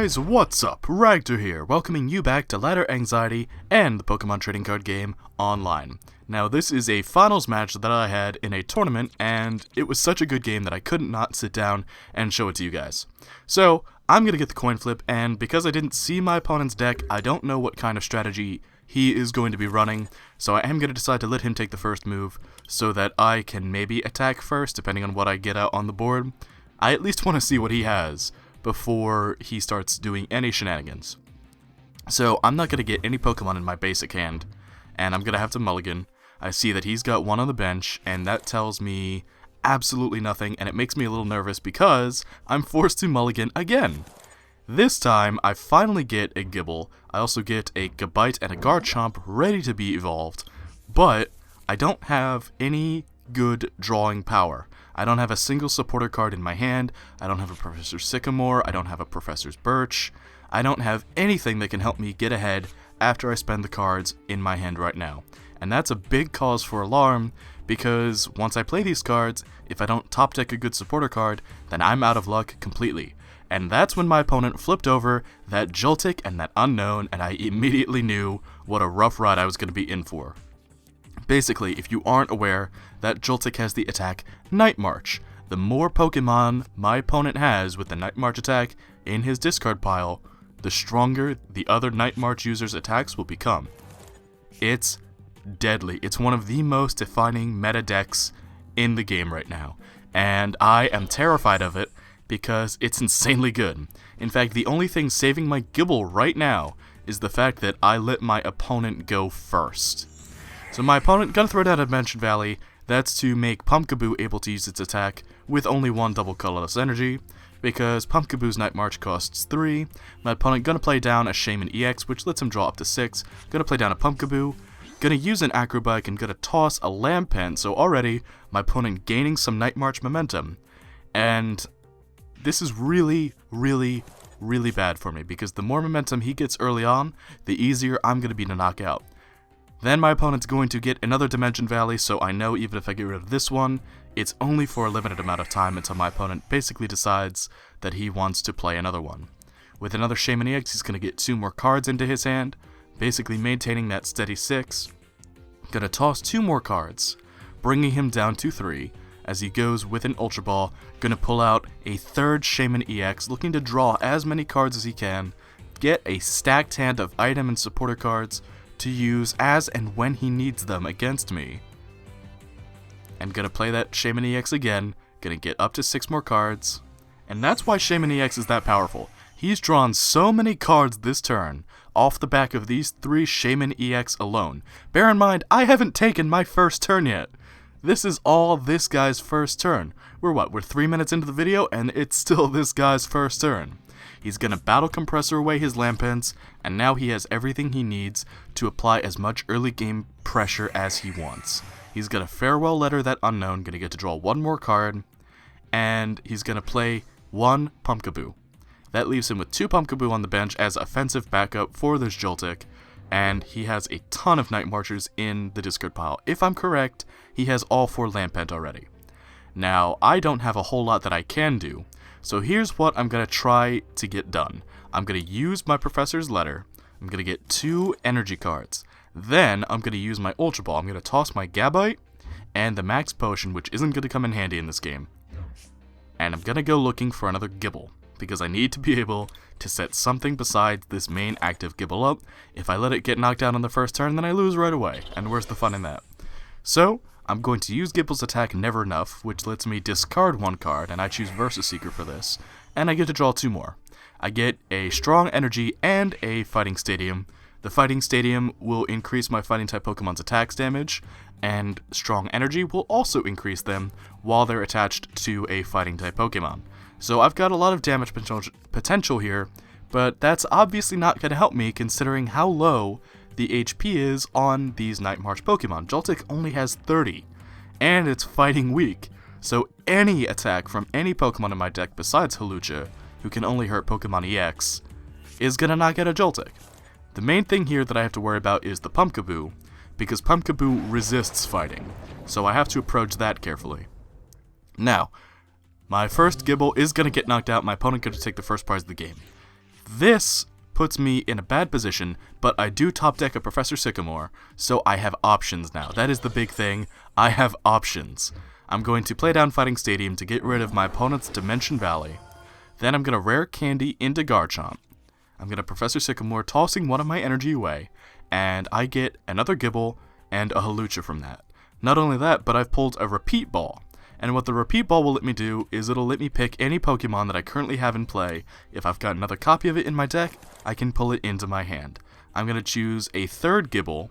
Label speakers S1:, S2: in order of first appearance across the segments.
S1: guys, what's up? Ragtter here, welcoming you back to Ladder Anxiety and the Pokemon trading card game online. Now this is a finals match that I had in a tournament, and it was such a good game that I couldn't not sit down and show it to you guys. So, I'm gonna get the coin flip, and because I didn't see my opponent's deck, I don't know what kind of strategy he is going to be running, so I am going to decide to let him take the first move, so that I can maybe attack first, depending on what I get out on the board. I at least want to see what he has before he starts doing any shenanigans. So I'm not going to get any Pokemon in my basic hand, and I'm going to have to mulligan. I see that he's got one on the bench, and that tells me absolutely nothing, and it makes me a little nervous because I'm forced to mulligan again. This time, I finally get a Gible. I also get a Gabite and a Garchomp ready to be evolved, but I don't have any good drawing power. I don't have a single supporter card in my hand. I don't have a Professor Sycamore. I don't have a Professor's Birch. I don't have anything that can help me get ahead after I spend the cards in my hand right now. And that's a big cause for alarm, because once I play these cards, if I don't top deck a good supporter card, then I'm out of luck completely. And that's when my opponent flipped over that Joltik and that Unknown, and I immediately knew what a rough ride I was going to be in for. Basically, if you aren't aware, that Joltik has the attack Night March. The more Pokemon my opponent has with the Night March attack in his discard pile, the stronger the other Night March user's attacks will become. It's deadly. It's one of the most defining meta decks in the game right now, and I am terrified of it because it's insanely good. In fact, the only thing saving my Gible right now is the fact that I let my opponent go first. So my opponent gonna throw down a Dimension Valley. That's to make Pumpkaboo able to use its attack with only one double colorless energy, because Pumpkaboo's Night March costs 3. My opponent gonna play down a Shaman EX, which lets him draw up to 6. Gonna play down a Pumpkaboo. Gonna use an Acrobike and gonna toss a Lampent, so already my opponent gaining some Night March momentum. And this is really bad for me, because the more momentum he gets early on, the easier I'm gonna be to knock out. Then my opponent's going to get another Dimension Valley, so I know even if I get rid of this one, it's only for a limited amount of time until my opponent basically decides that he wants to play another one. With another Shaman EX, he's going to get 2 more cards into his hand, basically maintaining that steady 6. Gonna toss 2 more cards, bringing him down to 3, as he goes with an Ultra Ball. Gonna pull out a 3rd Shaman EX, looking to draw as many cards as he can, get a stacked hand of item and supporter cards to use as and when he needs them against me. And gonna play that Shaman EX again, gonna get up to 6 more cards, and that's why Shaman EX is that powerful. He's drawn so many cards this turn, off the back of these 3 Shaman EX alone. Bear in mind, I haven't taken my first turn yet. This is all this guy's first turn. We're 3 minutes into the video, and it's still this guy's first turn. He's gonna Battle Compressor away his Lampents, and now he has everything he needs to apply as much early game pressure as he wants. He's gonna Farewell Letter that Unknown, gonna get to draw 1 more card, and he's gonna play 1 Pumpkaboo. That leaves him with 2 Pumpkaboo on the bench as offensive backup for this Joltik, and he has a ton of Night Marchers in the discard pile. If I'm correct, he has all 4 Lampent already. Now, I don't have a whole lot that I can do, so here's what I'm going to try to get done. I'm going to use my Professor's Letter. I'm going to get 2 energy cards. Then I'm going to use my Ultra Ball. I'm going to toss my Gabite and the Max Potion, which isn't going to come in handy in this game. And I'm going to go looking for another Gible, because I need to be able to set something besides this main active Gible up. If I let it get knocked out on the first turn, then I lose right away, and where's the fun in that? So, I'm going to use Gible's attack Never Enough, which lets me discard 1 card, and I choose Versus Seeker for this, and I get to draw 2 more. I get a Strong Energy and a Fighting Stadium. The Fighting Stadium will increase my Fighting-type Pokemon's attacks damage, and Strong Energy will also increase them while they're attached to a Fighting-type Pokemon. So I've got a lot of damage potential here, but that's obviously not going to help me considering how low the HP is on these Night March Pokemon. Joltik only has 30, and it's fighting weak, so any attack from any Pokemon in my deck besides Hawlucha, who can only hurt Pokemon EX, is gonna knock out a Joltik. The main thing here that I have to worry about is the Pumpkaboo, because Pumpkaboo resists fighting, so I have to approach that carefully. Now, my first Gible is gonna get knocked out, my opponent gonna take the first prize of the game. This puts me in a bad position, but I do top deck a Professor Sycamore, so I have options now. That is the big thing. I have options. I'm going to play down Fighting Stadium to get rid of my opponent's Dimension Valley. Then I'm going to Rare Candy into Garchomp. I'm going to Professor Sycamore, tossing one of my energy away, and I get another Gible and a Hawlucha from that. Not only that, but I've pulled a Repeat Ball. And what the Repeat Ball will let me do is it'll let me pick any Pokemon that I currently have in play. If I've got another copy of it in my deck, I can pull it into my hand. I'm going to choose a third Gible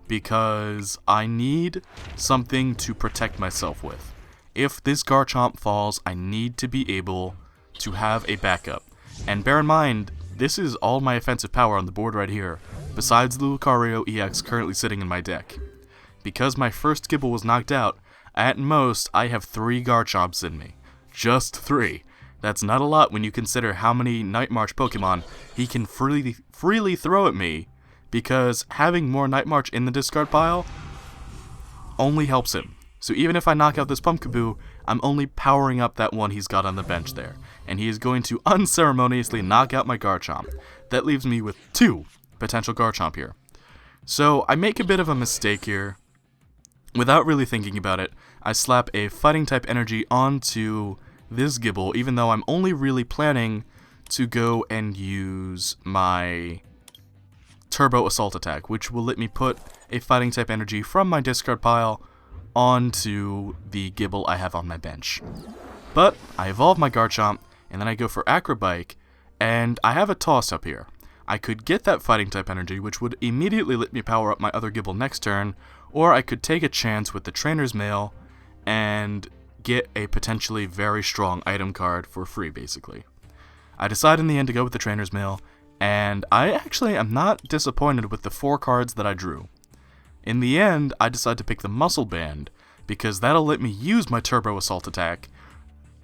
S1: because I need something to protect myself with. If this Garchomp falls, I need to be able to have a backup. And bear in mind, this is all my offensive power on the board right here, besides the Lucario EX currently sitting in my deck. Because my first Gible was knocked out, at most, I have 3 Garchomps in me. Just 3. That's not a lot when you consider how many Night March Pokemon he can freely throw at me, because having more Night March in the discard pile only helps him. So even if I knock out this Pumpkaboo, I'm only powering up that one he's got on the bench there, and he is going to unceremoniously knock out my Garchomp. That leaves me with 2 potential Garchomp here. So I make a bit of a mistake here. Without really thinking about it, I slap a Fighting-type energy onto this Gible, even though I'm only really planning to go and use my Turbo Assault attack, which will let me put a Fighting-type energy from my discard pile onto the Gible I have on my bench. But I evolve my Garchomp, and then I go for Acrobike, and I have a toss-up here. I could get that Fighting-type energy, which would immediately let me power up my other Gible next turn, or I could take a chance with the Trainer's Mail and get a potentially very strong item card for free, basically. I decide in the end to go with the Trainer's Mail, and I actually am not disappointed with the 4 cards that I drew. In the end, I decide to pick the Muscle Band, because that'll let me use my Turbo Assault attack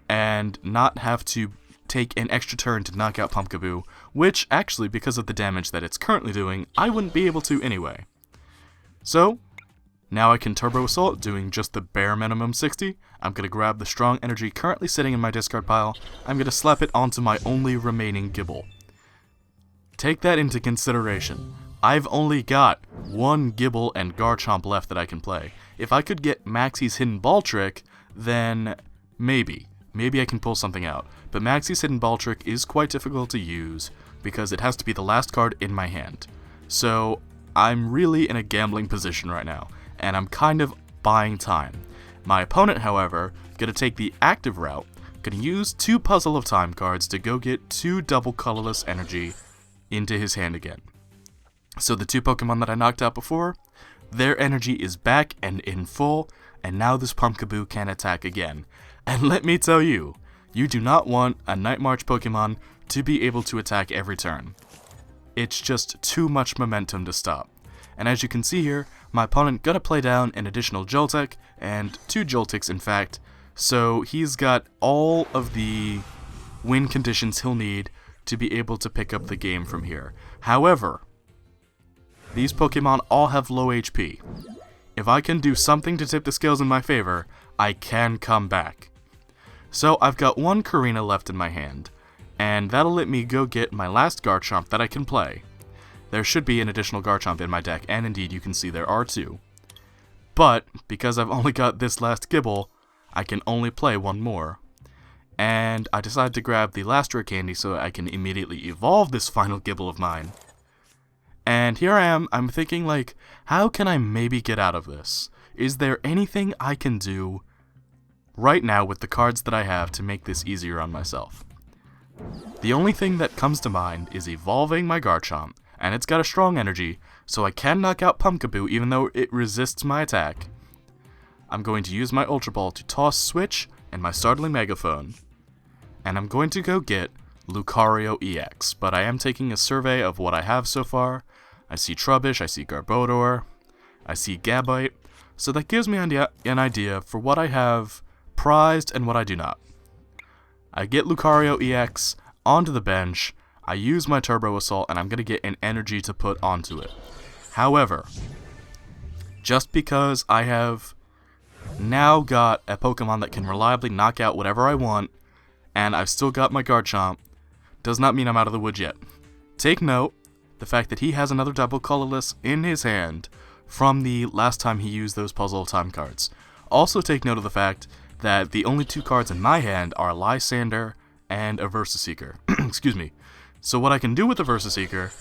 S1: and not have to take an extra turn to knock out Pumpkaboo, which actually, because of the damage that it's currently doing, I wouldn't be able to anyway. So, now I can Turbo Assault, doing just the bare minimum 60. I'm going to grab the strong energy currently sitting in my discard pile. I'm going to slap it onto my only remaining Gible. Take that into consideration. I've only got 1 Gible and Garchomp left that I can play. If I could get Maxie's Hidden Ball Trick, then maybe I can pull something out. But Maxie's Hidden Ball Trick is quite difficult to use because it has to be the last card in my hand. So I'm really in a gambling position right now, and I'm kind of buying time. My opponent, however, going to take the active route, going to use 2 Puzzle of Time cards to go get 2 double colorless energy into his hand again. So the 2 Pokemon that I knocked out before, their energy is back and in full, and now this Pumpkaboo can attack again. And let me tell you, you do not want a Night March Pokemon to be able to attack every turn. It's just too much momentum to stop. And as you can see here, my opponent gonna play down an additional Joltek, and 2 Joltics in fact, so he's got all of the win conditions he'll need to be able to pick up the game from here. However, these Pokemon all have low HP. If I can do something to tip the scales in my favor, I can come back. So I've got 1 Karina left in my hand, and that'll let me go get my last Garchomp that I can play. There should be an additional Garchomp in my deck, and indeed you can see there are 2. But, because I've only got this last Gible, I can only play 1 more. And I decided to grab the last Rare Candy so I can immediately evolve this final Gible of mine. And here I am, I'm thinking like, how can I maybe get out of this? Is there anything I can do right now with the cards that I have to make this easier on myself? The only thing that comes to mind is evolving my Garchomp, and it's got a strong energy, so I can knock out Pumpkaboo even though it resists my attack. I'm going to use my Ultra Ball to toss Switch and my Startling Megaphone, and I'm going to go get Lucario EX, but I am taking a survey of what I have so far. I see Trubbish, I see Garbodor, I see Gabite, so that gives me an idea for what I have prized and what I do not. I get Lucario EX onto the bench, I use my Turbo Assault, and I'm going to get an energy to put onto it. However, just because I have now got a Pokemon that can reliably knock out whatever I want, and I've still got my Garchomp, does not mean I'm out of the woods yet. take note the fact that he has another double colorless in his hand from the last time he used those puzzle time cards. Also take note of the fact that the only 2 cards in my hand are Lysander and a Versus Seeker. Excuse me. So what I can do with the Versus Seeker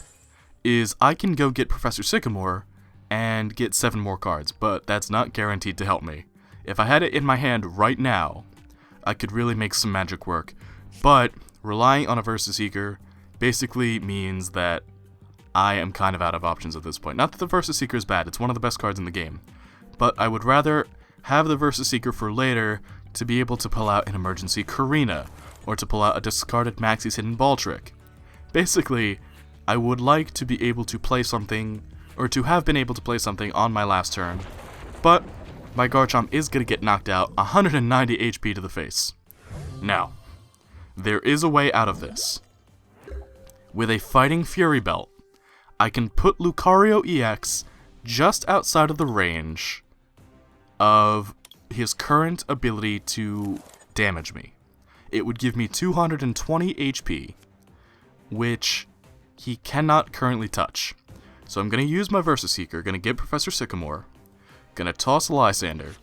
S1: is I can go get Professor Sycamore and get 7 more cards, but that's not guaranteed to help me. If I had it in my hand right now, I could really make some magic work, but relying on a Versus Seeker basically means that I am kind of out of options at this point. Not that the Versus Seeker is bad, it's one of the best cards in the game, but I would rather have the Versus Seeker for later to be able to pull out an emergency Karina, or to pull out a discarded Maxie's Hidden Ball Trick. Basically, I would like to be able to play something, or to have been able to play something on my last turn, but my Garchomp is going to get knocked out 190 HP to the face. Now, there is a way out of this. With a Fighting Fury Belt, I can put Lucario EX just outside of the range of his current ability to damage me. It would give me 220 HP, which he cannot currently touch. So I'm going to use my Versus Seeker, going to get Professor Sycamore, going to toss a Lysander,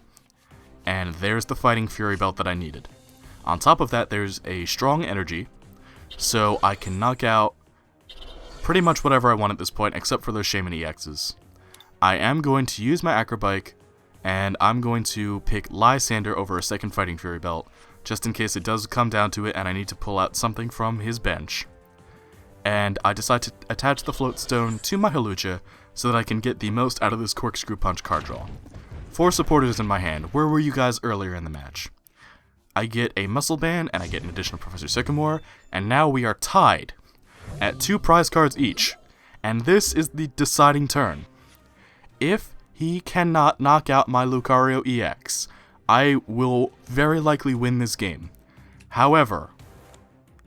S1: and there's the Fighting Fury Belt that I needed. On top of that, there's a Strong Energy, so I can knock out pretty much whatever I want at this point, except for those Shaman EXs. I am going to use my Acrobike, and I'm going to pick Lysander over a second Fighting Fury Belt, just in case it does come down to it and I need to pull out something from his bench. And I decide to attach the Float Stone to my Hawlucha so that I can get the most out of this Corkscrew Punch card draw. 4 supporters in my hand. Where were you guys earlier in the match? I get a Muscle Band and I get an additional Professor Sycamore, and now we are tied at 2 prize cards each. And this is the deciding turn. If he cannot knock out my Lucario EX, I will very likely win this game. However,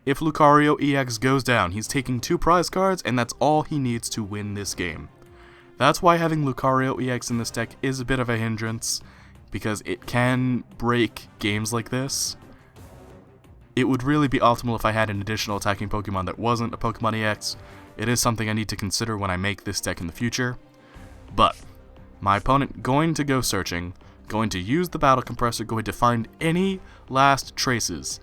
S1: if Lucario EX goes down, he's taking 2 prize cards, and that's all he needs to win this game. That's why having Lucario EX in this deck is a bit of a hindrance, because it can break games like this. It would really be optimal if I had an additional attacking Pokemon that wasn't a Pokemon EX. It is something I need to consider when I make this deck in the future. But my opponent going to go searching, going to use the Battle Compressor, going to find any last traces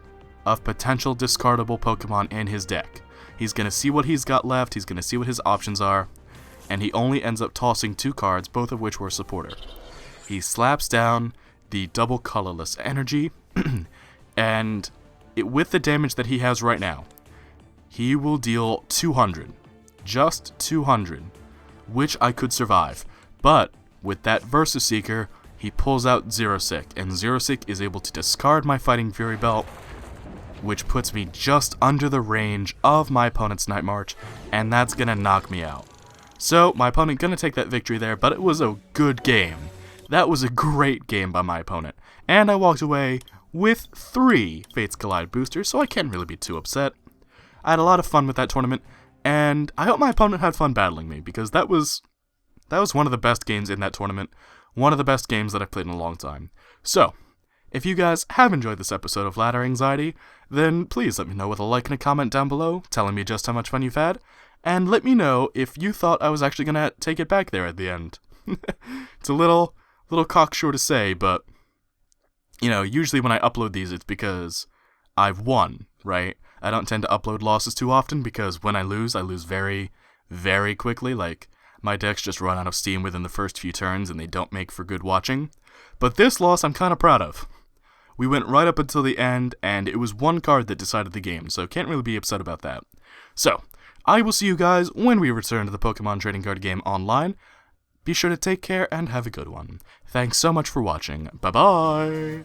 S1: of potential discardable Pokemon in his deck. He's going to see what he's got left, he's going to see what his options are, and he only ends up tossing 2 cards, both of which were supporter. He slaps down the double colorless energy, and with the damage that he has right now, he will deal 200. Just 200, which I could survive. But with that Versus Seeker, he pulls out Xerosic, and Xerosic is able to discard my Fighting Fury Belt, which puts me just under the range of my opponent's Night March, and that's gonna knock me out. So, my opponent gonna take that victory there, but it was a good game. That was a great game by my opponent, and I walked away with 3 Fates Collide boosters, so I can't really be too upset. I had a lot of fun with that tournament, and I hope my opponent had fun battling me, because that was one of the best games in that tournament, one of the best games that I've played in a long time. So, if you guys have enjoyed this episode of Ladder Anxiety, then please let me know with a like and a comment down below, telling me just how much fun you've had, and let me know if you thought I was actually gonna take it back there at the end. It's a little cocksure to say, but, you know, usually when I upload these, it's because I've won, right? I don't tend to upload losses too often, because when I lose very, very quickly. Like, my decks just run out of steam within the first few turns, and they don't make for good watching. But this loss I'm kind of proud of. We went right up until the end, and it was 1 card that decided the game, so can't really be upset about that. So, I will see you guys when we return to the Pokemon trading card game online. Be sure to take care and have a good one. Thanks so much for watching. Bye-bye!